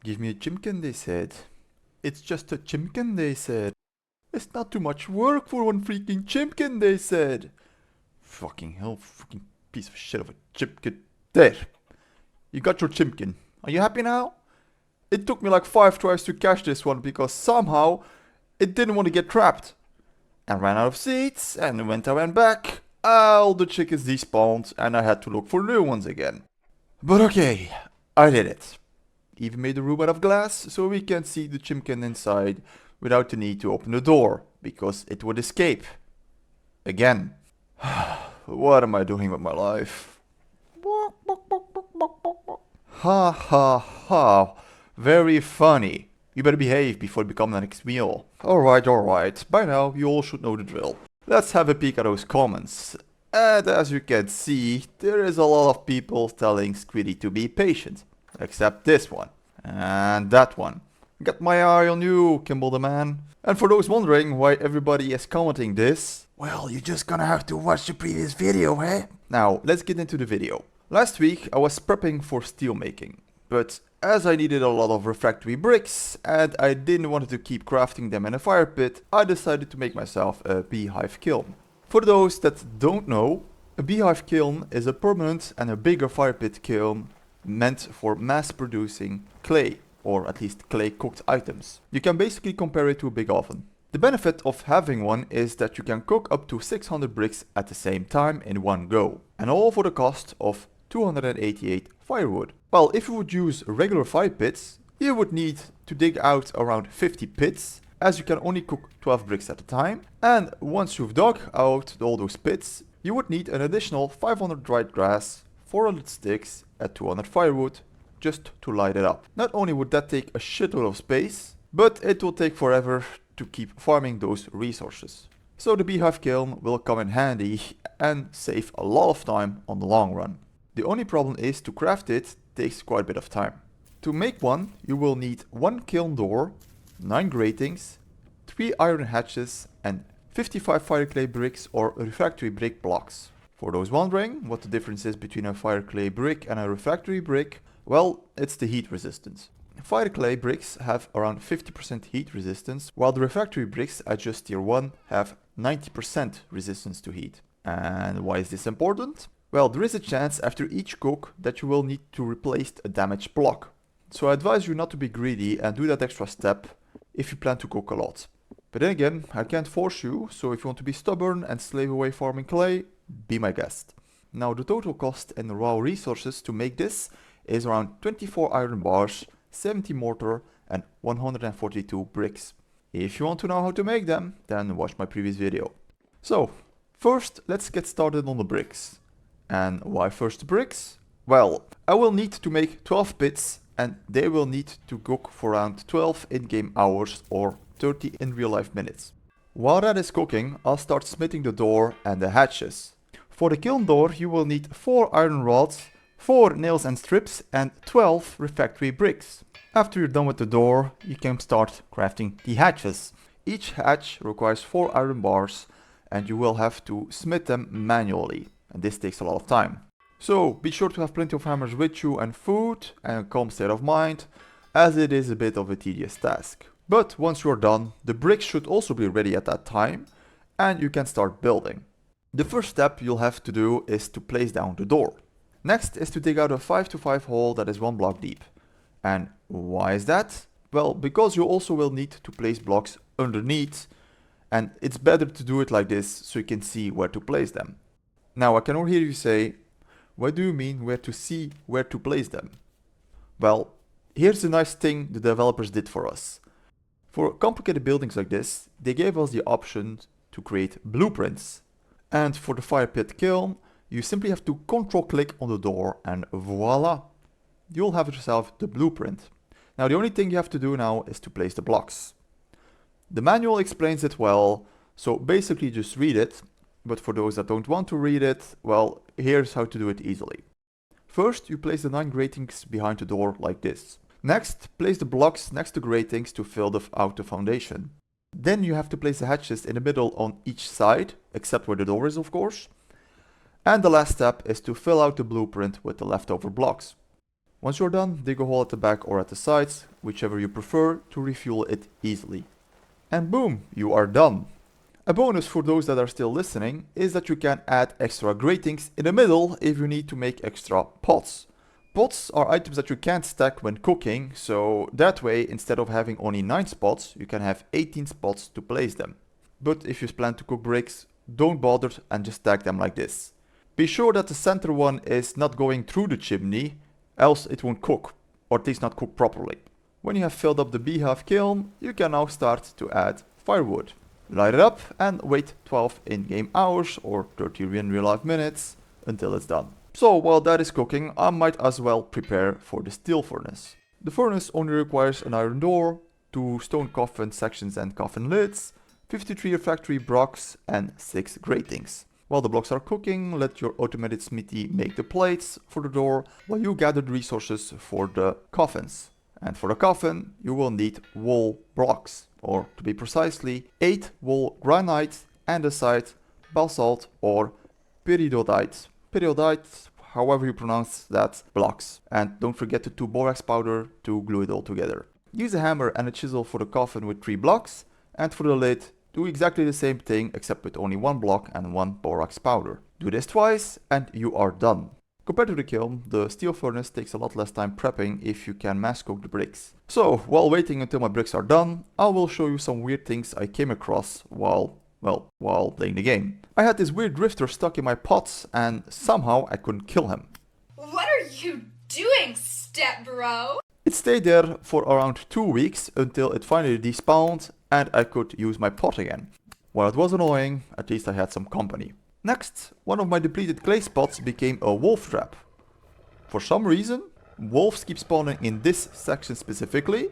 Give me a chimkin, they said. It's just a chimkin, they said. It's not too much work for one freaking chimkin, they said. Fucking hell, fucking piece of shit of a chimkin. There. You got your chimkin. Are you happy now? It took me like 5 tries to catch this one because somehow it didn't want to get trapped. And ran out of seeds, and when I went back, all the chickens despawned and I had to look for new ones again. But okay, I did it. Even made a room out of glass so we can see the chimkin inside without the need to open the door, because it would escape. Again. What am I doing with my life? Ha ha ha. Very funny. You better behave before it becomes the next meal. Alright. By now you all should know the drill. Let's have a peek at those comments. And as you can see, there is a lot of people telling Squiddy to be patient. Except this one. And that one. Got my eye on you, Kimball the man. And for those wondering why everybody is commenting this, well, you're just gonna have to watch the previous video, eh? Now, let's get into the video. Last week I was prepping for steel making, but as I needed a lot of refractory bricks and I didn't want to keep crafting them in a fire pit, I decided to make myself a beehive kiln. For those that don't know, a beehive kiln is a permanent and a bigger fire pit kiln meant for mass producing clay, or at least clay cooked items. You can basically compare it to a big oven. The benefit of having one is that you can cook up to 600 bricks at the same time in one go, and all for the cost of 288 firewood. Well, if you would use regular fire pits, you would need to dig out around 50 pits, as you can only cook 12 bricks at a time, and once you've dug out all those pits, you would need an additional 500 dried grass, 400 sticks and 200 firewood just to light it up. Not only would that take a shitload of space, but it will take forever to keep farming those resources. So the beehive kiln will come in handy and save a lot of time on the long run. The only problem is to craft it takes quite a bit of time. To make one, you will need 1 kiln door, 9 gratings, 3 iron hatches and 55 fire clay bricks or refractory brick blocks. For those wondering what the difference is between a fire clay brick and a refractory brick, well, it's the heat resistance. Fire clay bricks have around 50% heat resistance, while the refractory bricks at just tier 1 have 90% resistance to heat. And why is this important? Well, there is a chance after each cook that you will need to replace a damaged block. So I advise you not to be greedy and do that extra step if you plan to cook a lot. But then again, I can't force you, so if you want to be stubborn and slave away farming clay, be my guest. Now the total cost and raw resources to make this is around 24 iron bars, 70 mortar and 142 bricks. If you want to know how to make them, then watch my previous video. So, first let's get started on the bricks. And why first the bricks? Well, I will need to make 12 pits and they will need to cook for around 12 in-game hours or 30 in real life minutes. While that is cooking, I'll start smithing the door and the hatches. For the kiln door you will need 4 iron rods, 4 nails and strips and 12 refractory bricks. After you're done with the door, you can start crafting the hatches. Each hatch requires 4 iron bars and you will have to smith them manually, and this takes a lot of time. So be sure to have plenty of hammers with you and food and a calm state of mind, as it is a bit of a tedious task. But once you're done, the bricks should also be ready at that time and you can start building. The first step you'll have to do is to place down the door. Next is to dig out a 5x5 hole that is 1 block deep. And why is that? Well, because you also will need to place blocks underneath, and it's better to do it like this so you can see where to place them. Now I can hear you say, what do you mean where to see where to place them? Well, here's the nice thing the developers did for us. For complicated buildings like this, they gave us the option to create blueprints. And for the fire pit kiln, you simply have to control click on the door and voila! You'll have yourself the blueprint. Now the only thing you have to do now is to place the blocks. The manual explains it well, so basically just read it, but for those that don't want to read it, well, here's how to do it easily. First, you place the 9 gratings behind the door like this. Next, place the blocks next to gratings to fill out the foundation. Then you have to place the hatches in the middle on each side, except where the door is of course. And the last step is to fill out the blueprint with the leftover blocks. Once you're done, dig a hole at the back or at the sides, whichever you prefer, to refuel it easily. And boom, you are done. A bonus for those that are still listening is that you can add extra gratings in the middle if you need to make extra pots. Pots are items that you can't stack when cooking, so that way instead of having only 9 spots, you can have 18 spots to place them. But if you plan to cook bricks, don't bother and just stack them like this. Be sure that the center one is not going through the chimney, else it won't cook, or at least not cook properly. When you have filled up the beehive kiln, you can now start to add firewood. Light it up and wait 12 in-game hours or 30 in real life minutes until it's done. So while that is cooking, I might as well prepare for the steel furnace. The furnace only requires an iron door, 2 stone coffin sections and coffin lids, 53 refractory blocks and 6 gratings. While the blocks are cooking, let your automated smithy make the plates for the door while you gather the resources for the coffins. And for the coffin, you will need wool blocks, or to be precisely, 8 wool granite, andesite, basalt or peridotite. Peridotite, however you pronounce that, blocks. And don't forget the 2 borax powder to glue it all together. Use a hammer and a chisel for the coffin with 3 blocks, and for the lid, do exactly the same thing except with only 1 block and 1 borax powder. Do this twice and you are done. Compared to the kiln, the steel furnace takes a lot less time prepping if you can mass cook the bricks. So, while waiting until my bricks are done, I will show you some weird things I came across while playing the game. I had this weird drifter stuck in my pots and somehow I couldn't kill him. What are you doing, step bro? It stayed there for around 2 weeks until it finally despawned and I could use my pot again. While it was annoying, at least I had some company. Next, one of my depleted clay spots became a wolf trap. For some reason, wolves keep spawning in this section specifically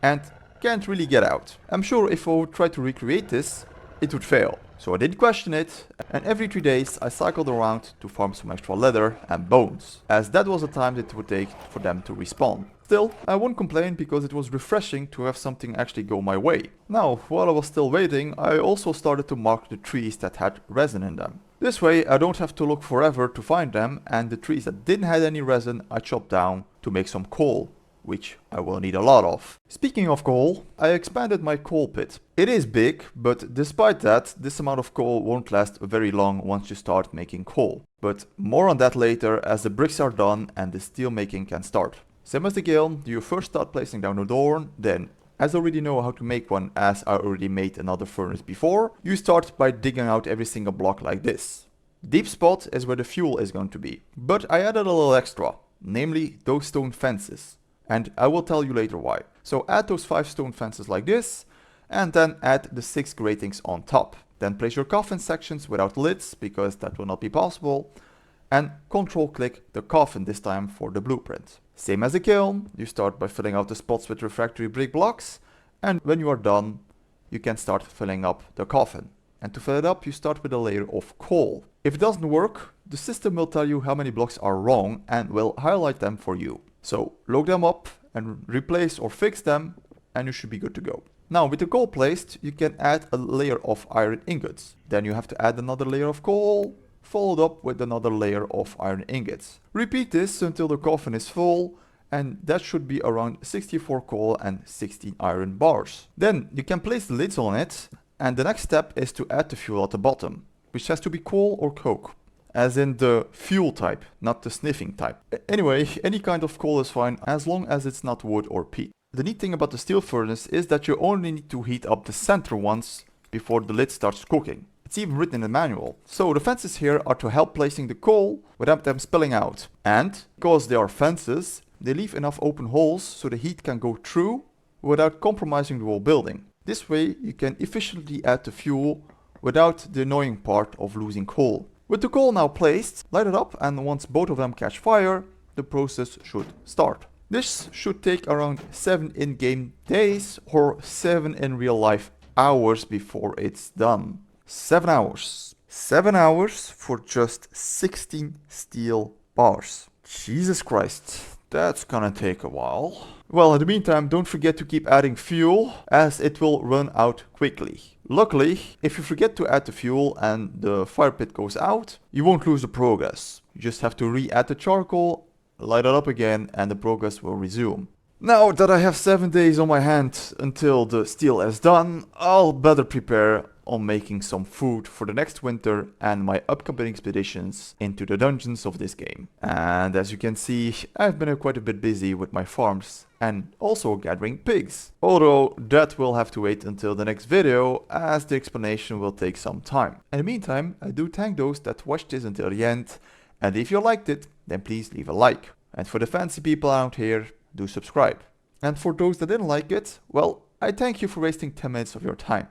and can't really get out. I'm sure if I would try to recreate this, it would fail. So I didn't question it, and every 3 days I cycled around to farm some extra leather and bones, as that was the time that it would take for them to respawn. Still, I won't complain because it was refreshing to have something actually go my way. Now, while I was still waiting, I also started to mark the trees that had resin in them. This way I don't have to look forever to find them, and the trees that didn't have any resin I chopped down to make some coal, which I will need a lot of. Speaking of coal, I expanded my coal pit. It is big, but despite that, this amount of coal won't last very long once you start making coal. But more on that later as the bricks are done and the steel making can start. Same as the kiln, you first start placing down a door, then, as I already know how to make one as I already made another furnace before, you start by digging out every single block like this. Deep spot is where the fuel is going to be. But I added a little extra, namely those stone fences. And I will tell you later why. So add those 5 stone fences like this, and then add the 6 gratings on top. Then place your coffin sections without lids, because that will not be possible. And control click the coffin this time for the blueprint. Same as the kiln, you start by filling out the spots with refractory brick blocks, and when you are done, you can start filling up the coffin. And to fill it up, you start with a layer of coal. If it doesn't work, the system will tell you how many blocks are wrong and will highlight them for you. So log them up and replace or fix them, and you should be good to go. Now with the coal placed, you can add a layer of iron ingots. Then you have to add another layer of coal, followed up with another layer of iron ingots. Repeat this until the coffin is full, and that should be around 64 coal and 16 iron bars. Then you can place the lids on it, and the next step is to add the fuel at the bottom, which has to be coal or coke. As in the fuel type, not the sniffing type. Anyway, any kind of coal is fine as long as it's not wood or peat. The neat thing about the steel furnace is that you only need to heat up the center ones before the lid starts cooking. It's even written in the manual. So the fences here are to help placing the coal without them spilling out. And because they are fences, they leave enough open holes so the heat can go through without compromising the whole building. This way you can efficiently add the fuel without the annoying part of losing coal. With the coal now placed, light it up, and once both of them catch fire, the process should start. This should take around 7 in-game days or 7 in real life hours before it's done. 7 hours. 7 hours for just 16 steel bars. Jesus Christ, that's gonna take a while. Well, in the meantime, don't forget to keep adding fuel, as it will run out quickly. Luckily, if you forget to add the fuel and the fire pit goes out, you won't lose the progress. You just have to re-add the charcoal, light it up again and the progress will resume. Now that I have 7 days on my hand until the steel is done, I'll better prepare on making some food for the next winter and my upcoming expeditions into the dungeons of this game. And as you can see, I've been quite a bit busy with my farms and also gathering pigs. Although that will have to wait until the next video, as the explanation will take some time. In the meantime, I do thank those that watched this until the end, and if you liked it, then please leave a like. And for the fancy people out here, do subscribe. And for those that didn't like it, well, I thank you for wasting 10 minutes of your time.